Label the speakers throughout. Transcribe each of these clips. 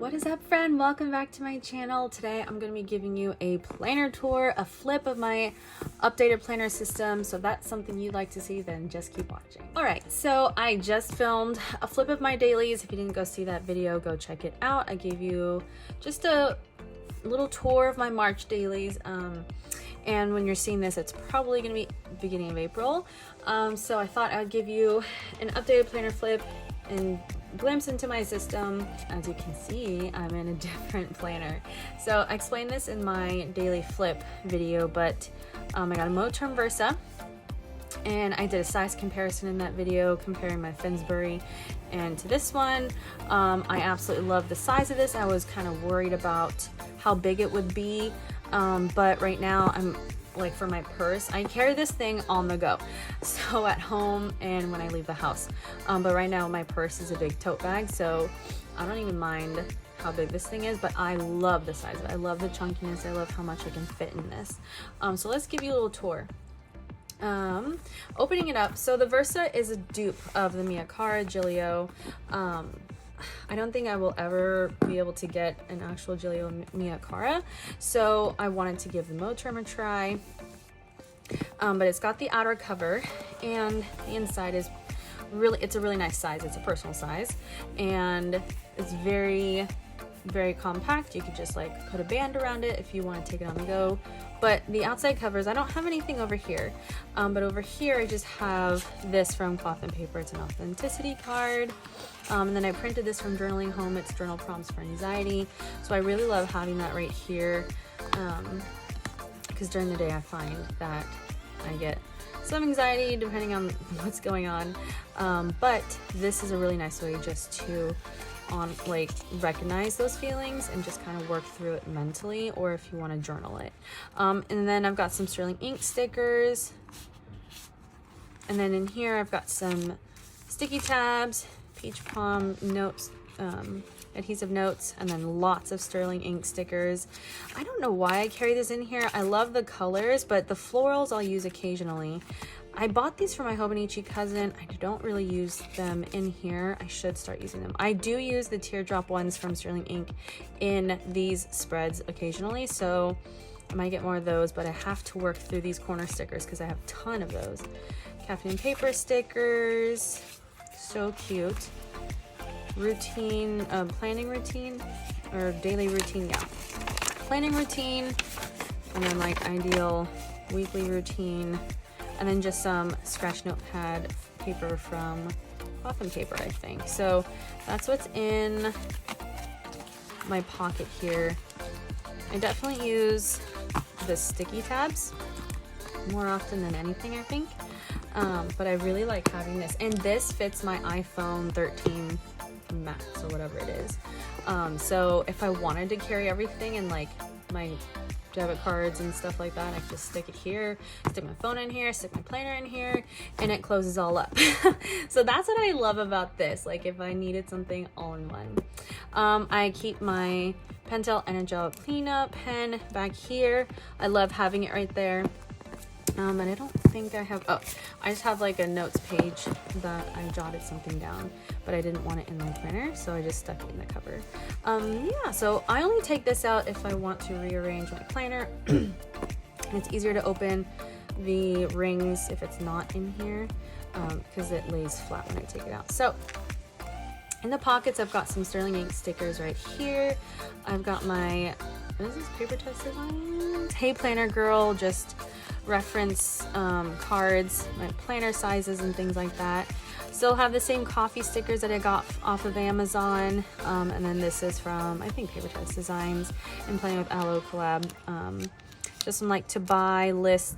Speaker 1: What is up, friend? Welcome back to my channel. Today I'm going to be giving you a planner tour, a flip of my updated planner system. So if that's something you'd like to see, then just keep watching. Alright, so I just filmed a flip of my dailies. If you didn't go see that video, go check it out. I gave you just a little tour of my March dailies. And when you're seeing this, it's probably going to be beginning of April. So I thought I'd give you an updated planner flip and glimpse into my system. As you can see, I'm in a different planner. So I explained this in my daily flip video, but I got a Moterm Versa, and I did a size comparison in that video comparing my Finsbury and to this one. I absolutely love the size of this. I was kind of worried about how big it would be, but right now I'm like, for my purse, I carry this thing on the go, so at home and when I leave the house, but right now my purse is a big tote bag, so I don't even mind how big this thing is, but I love the size of it. I love the chunkiness. I love how much I can fit in this. So let's give you a little tour. Opening it up, so the Versa is a dupe of the Mia Cara Giglio. I don't think I will ever be able to get an actual Giglio Mia Cara, so I wanted to give the Moterm a try. But it's got the outer cover, and the inside is it's a really nice size. It's a personal size, and it's very, very compact. You could just like put a band around it if you want to take it on the go. But the outside covers, I don't have anything over here, but over here I just have this from Cloth and Paper. It's an authenticity card, and then I printed this from Journaling Home. It's Journal Prompts for Anxiety, so I really love having that right here, because during the day I find that I get some anxiety depending on what's going on, but this is a really nice way just to recognize those feelings and just kind of work through it mentally, or if you want to journal it. And then I've got some sterling ink stickers, and then in here I've got some sticky tabs, peach palm notes, adhesive notes, and then lots of sterling ink stickers. I don't know why I carry this in here. I love the colors, but the florals I'll use occasionally. I bought these for my Hobonichi cousin. I don't really use them in here. I should start using them. I do use the teardrop ones from Sterling Ink in these spreads occasionally, so I might get more of those, but I have to work through these corner stickers because I have a ton of those. Caffeine paper stickers, so cute. Routine, planning routine, or daily routine, yeah. Planning routine, and then like ideal weekly routine. And then just some scratch notepad paper from Cloth and Paper, I think. So that's what's in my pocket here. I definitely use the sticky tabs more often than anything, I think. But I really like having this. And this fits my iPhone 13 Max or whatever it is. So if I wanted to carry everything and like my debit cards and stuff like that, I can just stick it here, stick my phone in here, stick my planner in here, and it closes all up. So that's what I love about this, like if I needed something all in one. I keep my Pentel Energel cleanup pen back here. I love having it right there. And I don't think I have, I just have like a notes page that I jotted something down, but I didn't want it in my planner, so I just stuck it in the cover. Yeah, so I only take this out if I want to rearrange my planner. And it's easier to open the rings if it's not in here, because it lays flat when I take it out. So in the pockets, I've got some Sterling Ink stickers right here. I've got my, what is this, PapertessDesigns? Hey Planner Girl, just reference cards, my planner sizes and things like that. Still have the same coffee stickers that I got off of Amazon, and then this is from, I think, PapertessDesigns and Playing with Aloe collab. Just some like to buy list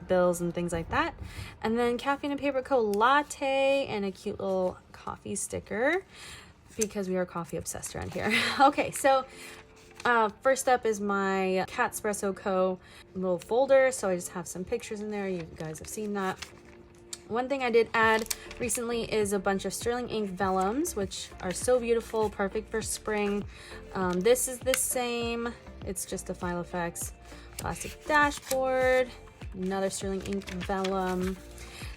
Speaker 1: bills and things like that. And then Caffeine and Paper Co. latte and a cute little coffee sticker because we are coffee obsessed around here. Okay, so first up is my Catspresso Co. little folder. So I just have some pictures in there. You guys have seen that. One thing I did add recently is a bunch of Sterling Ink vellums, which are so beautiful, perfect for spring. This is the same. It's just a Filofax plastic dashboard. Another Sterling Ink vellum.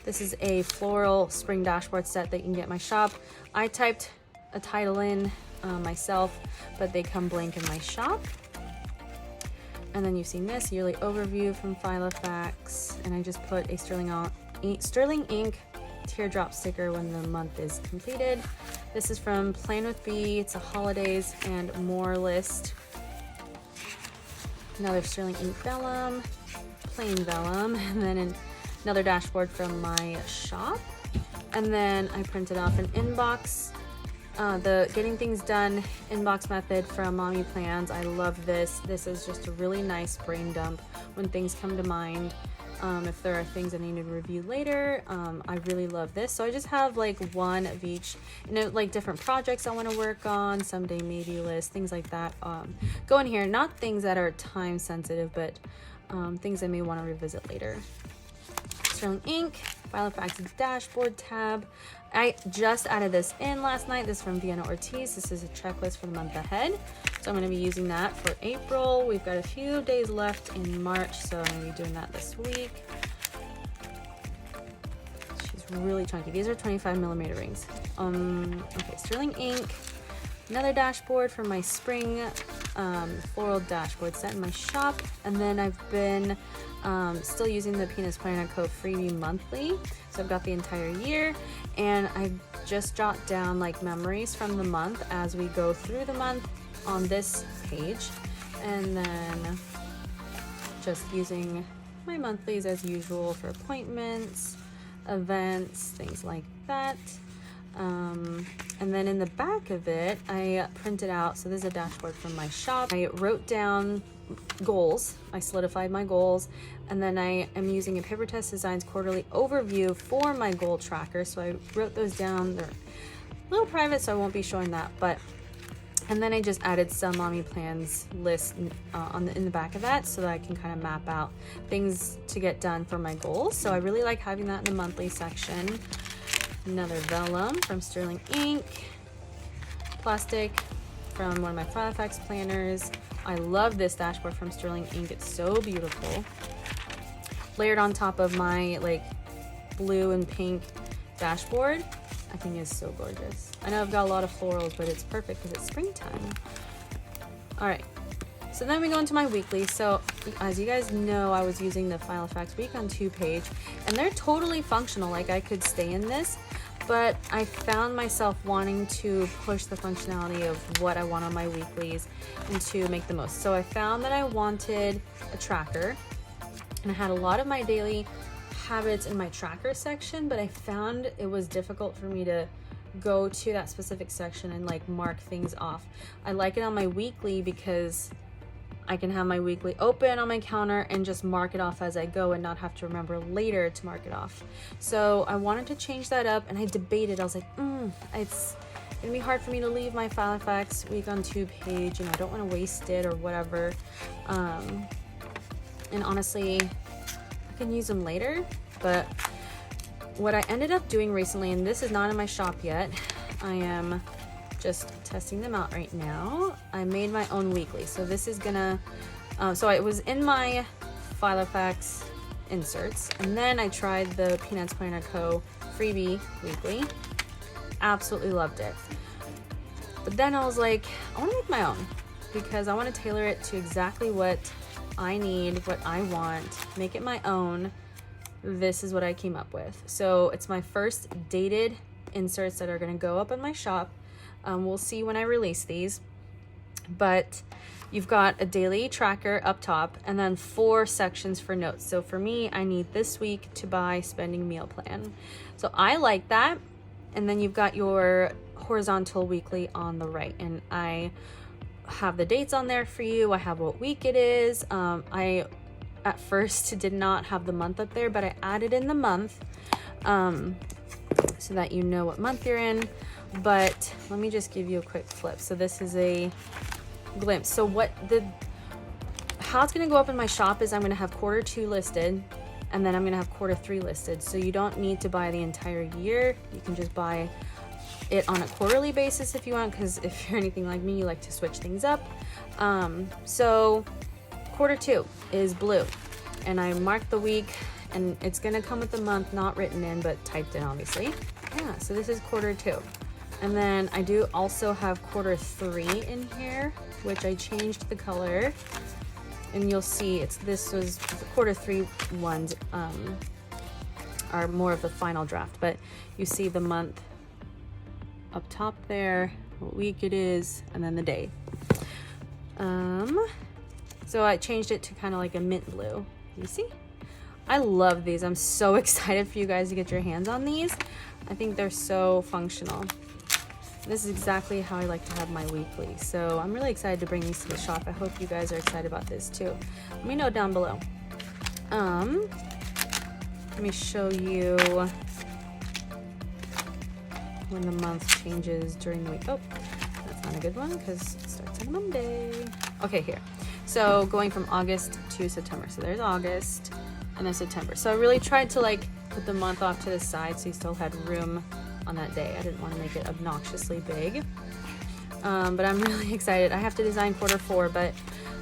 Speaker 1: This is a floral spring dashboard set that you can get at my shop. I typed a title in myself, but they come blank in my shop. And then you've seen this yearly overview from Filofax, and I just put a Sterling Ink teardrop sticker when the month is completed. This is from Plan with B. It's a holidays and more list. Another Sterling Ink vellum, plain vellum, and then another dashboard from my shop. And then I printed off an inbox, the Getting Things Done inbox method from Mommy Plans. I love this. This is just a really nice brain dump when things come to mind. If there are things I need to review later, I really love this. So I just have like one of each, like different projects I want to work on, someday maybe list, things like that. Go in here, not things that are time sensitive, but things I may want to revisit later. Sterling Ink, Filofax dashboard tab. I just added this in last night. This is from Vienna Ortiz. This is a checklist for the month ahead. So I'm going to be using that for April. We've got a few days left in March, so I'm going to be doing that this week. She's really chunky. These are 25mm rings. Okay, Sterling Ink. Another dashboard for my spring floral dashboard set in my shop. And then I've been still using the Peanuts Planner Co. freebie monthly. So I've got the entire year, and I just jot down like memories from the month as we go through the month on this page. And then just using my monthlies as usual for appointments, events, things like that. And then in the back of it, I printed out, so this is a dashboard from my shop. I wrote down goals. I solidified my goals, and then I am using a PapertessDesigns quarterly overview for my goal tracker. So I wrote those down. They're a little private, so I won't be showing that, and then I just added some Mommy Plans list in the back of that, so that I can kind of map out things to get done for my goals. So I really like having that in the monthly section. Another vellum from Sterling Ink, plastic from one of my Filofax planners. I love this dashboard from Sterling Ink. It's so beautiful. Layered on top of my like blue and pink dashboard. I think it's so gorgeous. I know I've got a lot of florals, but it's perfect because it's springtime. All right, so then we go into my weekly. So as you guys know, I was using the Filofax Week on 2 page, and they're totally functional. Like I could stay in this, but I found myself wanting to push the functionality of what I want on my weeklies and to make the most. So I found that I wanted a tracker, and I had a lot of my daily habits in my tracker section, but I found it was difficult for me to go to that specific section and like mark things off. I like it on my weekly because I can have my weekly open on my counter and just mark it off as I go and not have to remember later to mark it off. So I wanted to change that up, and I debated. I was like, it's gonna be hard for me to leave my Filofax Week on 2 page, and I don't want to waste it or whatever. And honestly, I can use them later. But what I ended up doing recently, and this is not in my shop yet, I am just testing them out right now. I made my own weekly. So this is gonna, so it was in my Filofax inserts, and then I tried the Peanuts Planner Co. freebie weekly. Absolutely loved it. But then I was like, I want to make my own because I want to tailor it to exactly what I need, what I want, make it my own. This is what I came up with. So it's my first dated inserts that are going to go up in my shop. We'll see when I release these, but you've got a daily tracker up top and then 4 sections for notes. So for me, I need this week to buy spending meal plan. So I like that. And then you've got your horizontal weekly on the right, and I have the dates on there for you. I have what week it is. I at first did not have the month up there, but I added in the month so that you know what month you're in. But let me just give you a quick flip. So this is a glimpse. So how it's gonna go up in my shop is I'm gonna have Q2 listed, and then I'm gonna have Q3 listed. So you don't need to buy the entire year. You can just buy it on a quarterly basis if you want, because if you're anything like me, you like to switch things up. So Q2 is blue, and I marked the week, and it's gonna come with the month not written in but typed in, obviously. Yeah, so this is Q2. And then I do also have Q3 in here, which I changed the color. And you'll see this was the Q3 ones are more of the final draft, but you see the month up top there, what week it is, and then the day. So I changed it to kind of like a mint blue. You see? I love these. I'm so excited for you guys to get your hands on these. I think they're so functional. This is exactly how I like to have my weekly. So I'm really excited to bring these to the shop. I hope you guys are excited about this too. Let me know down below. Let me show you when the month changes during the week. Oh, that's not a good one because it starts on Monday. Okay, here. So going from August to September. So there's August and then September. So I really tried to like put the month off to the side so you still had room on that day. I didn't want to make it obnoxiously big. But I'm really excited. I have to design Q4, but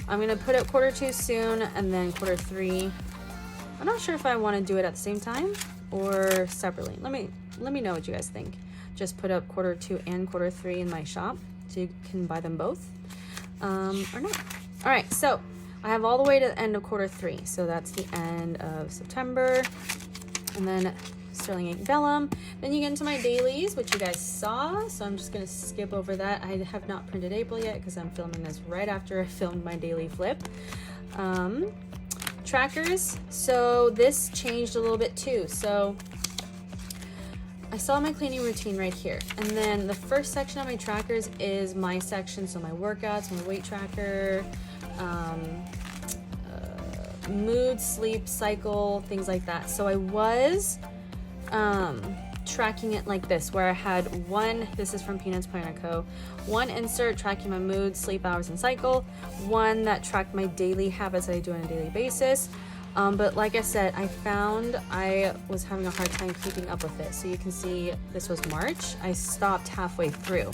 Speaker 1: I'm gonna put up Q2 soon and then Q3. I'm not sure if I want to do it at the same time or separately. Let me know what you guys think. Just put up Q2 and Q3 in my shop so you can buy them both, or not. All right, so I have all the way to the end of Q3. So that's the end of September, and then sterling ink vellum. Then you get into my dailies, which you guys saw. So I'm just gonna skip over that. I have not printed April yet because I'm filming this right after I filmed my daily flip. Trackers. So this changed a little bit too. So I saw my cleaning routine right here, and then the first section of my trackers is my section. So my workouts, my weight tracker, mood, sleep cycle, things like that. So I was tracking it like this, where I had one, this is from Peanuts Planner Co., one insert tracking my mood, sleep hours, and cycle, one that tracked my daily habits that I do on a daily basis. But like I said, I found I was having a hard time keeping up with it. So you can see this was March. I stopped halfway through,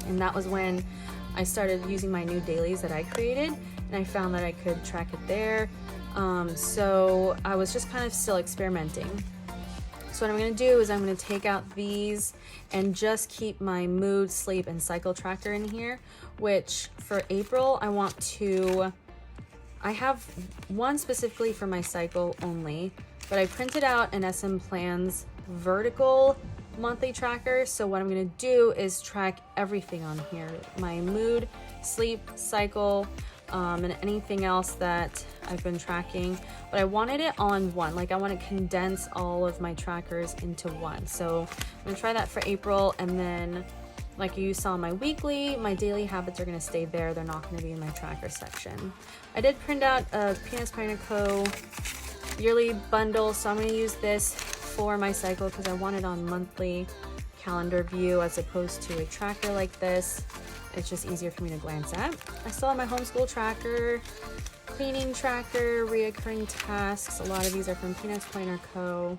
Speaker 1: and that was when I started using my new dailies that I created, and I found that I could track it there. So I was just kind of still experimenting. So what I'm going to do is I'm going to take out these and just keep my mood, sleep, and cycle tracker in here, which for April I have one specifically for my cycle only, but I printed out an SM Plans vertical monthly tracker. So what I'm going to do is track everything on here, my mood, sleep, cycle, and anything else that I've been tracking, but I wanted it all in one. Like I want to condense all of my trackers into one. So I'm gonna try that for April, and then like you saw my weekly, my daily habits are gonna stay there. They're not gonna be in my tracker section. I did print out a Peanuts Planner Co. yearly bundle, so I'm gonna use this for my cycle because I want it on monthly calendar view as opposed to a tracker like this. It's just easier for me to glance at. I still have my homeschool tracker, cleaning tracker, reoccurring tasks. A lot of these are from Peanuts Planner Co.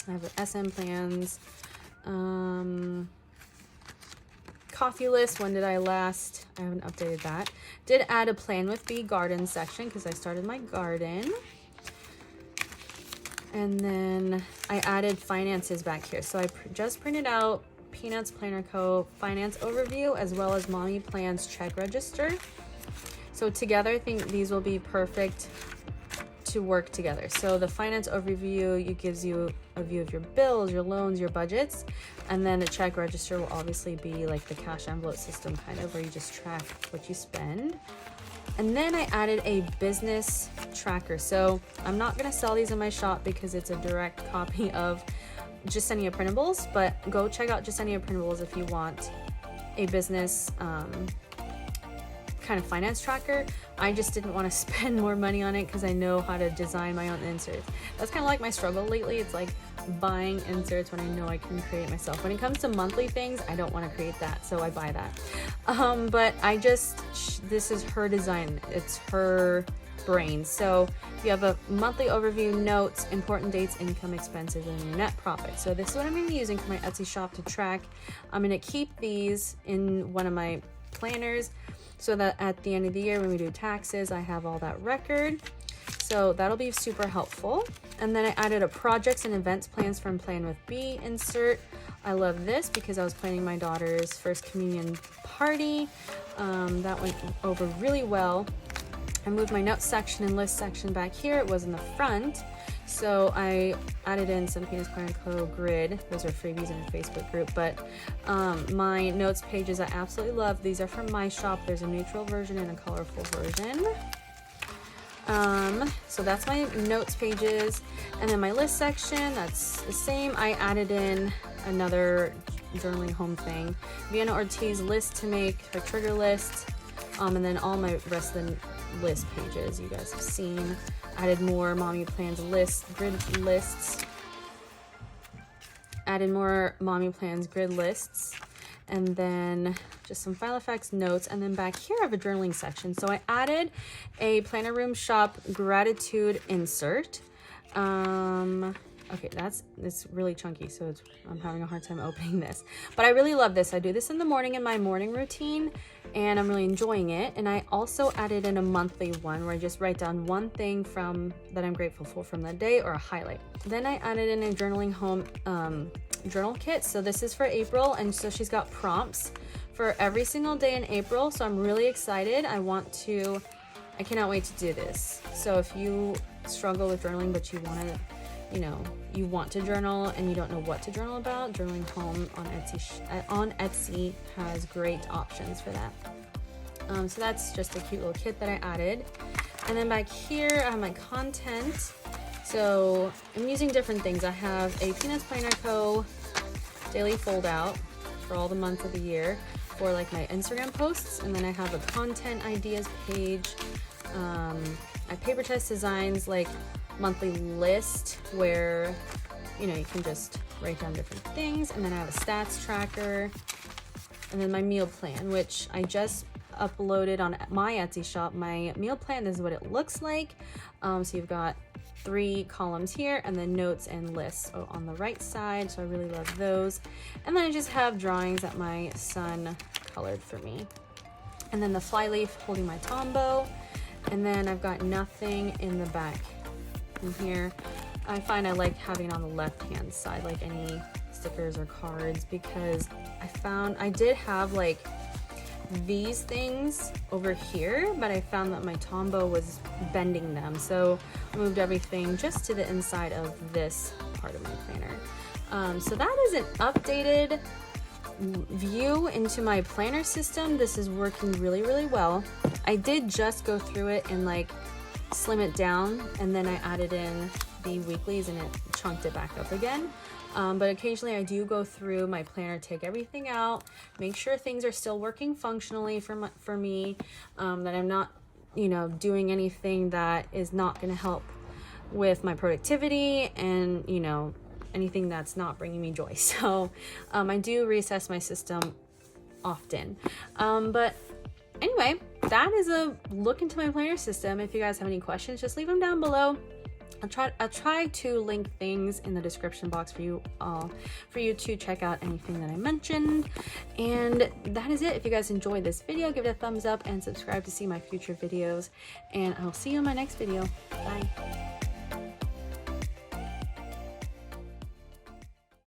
Speaker 1: I have the SM Plans. Coffee list, when did I last? I haven't updated that. Did add a plan with the garden section because I started my garden. And then I added finances back here. So I just printed out Peanuts Planner Co. finance overview as well as Mommy Plans check register. So together I think these will be perfect to work together. So the finance overview, it gives you a view of your bills, your loans, your budgets, and then the check register will obviously be like the cash envelope system kind of, where you just track what you spend. And then I added a business tracker. So I'm not going to sell these in my shop because it's a direct copy of Justenia Printables, but go check out Justenia Printables if you want a business kind of finance tracker. I just didn't want to spend more money on it because I know how to design my own inserts. That's kind of like my struggle lately. It's like buying inserts when I know I can create it myself. When it comes to monthly things, I don't want to create that, so I buy that. But this is her design. It's her brain. So you have a monthly overview, notes, important dates, income, expenses, and your net profit. So this is what I'm going to be using for my Etsy shop to track. I'm going to keep these in one of my planners so that at the end of the year when we do taxes, I have all that record. So that'll be super helpful. And then I added a projects and events plans from Plan with B insert. I love this because I was planning my daughter's first communion party. That went over really well. I moved my notes section and list section back here. It was in the front. So I added in some Penis Planner Co. grid. Those are freebies in a Facebook group. But my notes pages I absolutely love. These are from my shop. There's a neutral version and a colorful version. So that's my notes pages. And then my list section, that's the same. I added in another journaling home thing. Vienna Ortiz list to make her trigger list. And then all my rest of the list pages you guys have seen. Added more Mommy Plans lists, grid lists. Added more Mommy Plans grid lists. And then just some file effects notes. And then back here I have a journaling section. So I added a Planner Room Shop gratitude insert. Okay, it's really chunky, so I'm having a hard time opening this. But I really love this. I do this in the morning in my morning routine, and I'm really enjoying it. And I also added in a monthly one where I just write down one thing that I'm grateful for from that day, or a highlight. Then I added in a journaling home journal kit. So this is for April, and so she's got prompts for every single day in April. So I'm really excited. I cannot wait to do this. So if you struggle with journaling, but you want to journal and you don't know what to journal about, Journaling Home on Etsy has great options for that. So that's just a cute little kit that I added. And then back here I have my content. So I'm using different things. I have a Penis Planner Co. daily fold out for all the months of the year for like my Instagram posts, and then I have a content ideas page. I PapertessDesigns like monthly list where you can just write down different things, and then I have a stats tracker, and then my meal plan, which I just uploaded on my Etsy shop. My meal plan, this is what it looks like. So you've got 3 columns here, and then notes and lists on the right side. So I really love those. And then I just have drawings that my son colored for me, and then the flyleaf holding my Tombow. And then I've got nothing in the back in here. I find I like having it on the left hand side, like any stickers or cards, because I did have like these things over here, but I found that my Tombow was bending them, so I moved everything just to the inside of this part of my planner. So that is an updated view into my planner system. This is working really, really well. I did just go through it and like slim it down, and then I added in the weeklies and it chunked it back up again. But occasionally I do go through my planner, take everything out, make sure things are still working functionally for me, that I'm not, doing anything that is not going to help with my productivity, and, anything that's not bringing me joy. So I do reassess my system often. But anyway, that is a look into my planner system. If you guys have any questions, just leave them down below. I'll try to link things in the description box for you to check out anything that I mentioned. And that is it. If you guys enjoyed this video, give it a thumbs up and subscribe to see my future videos. And I'll see you in my next video. Bye.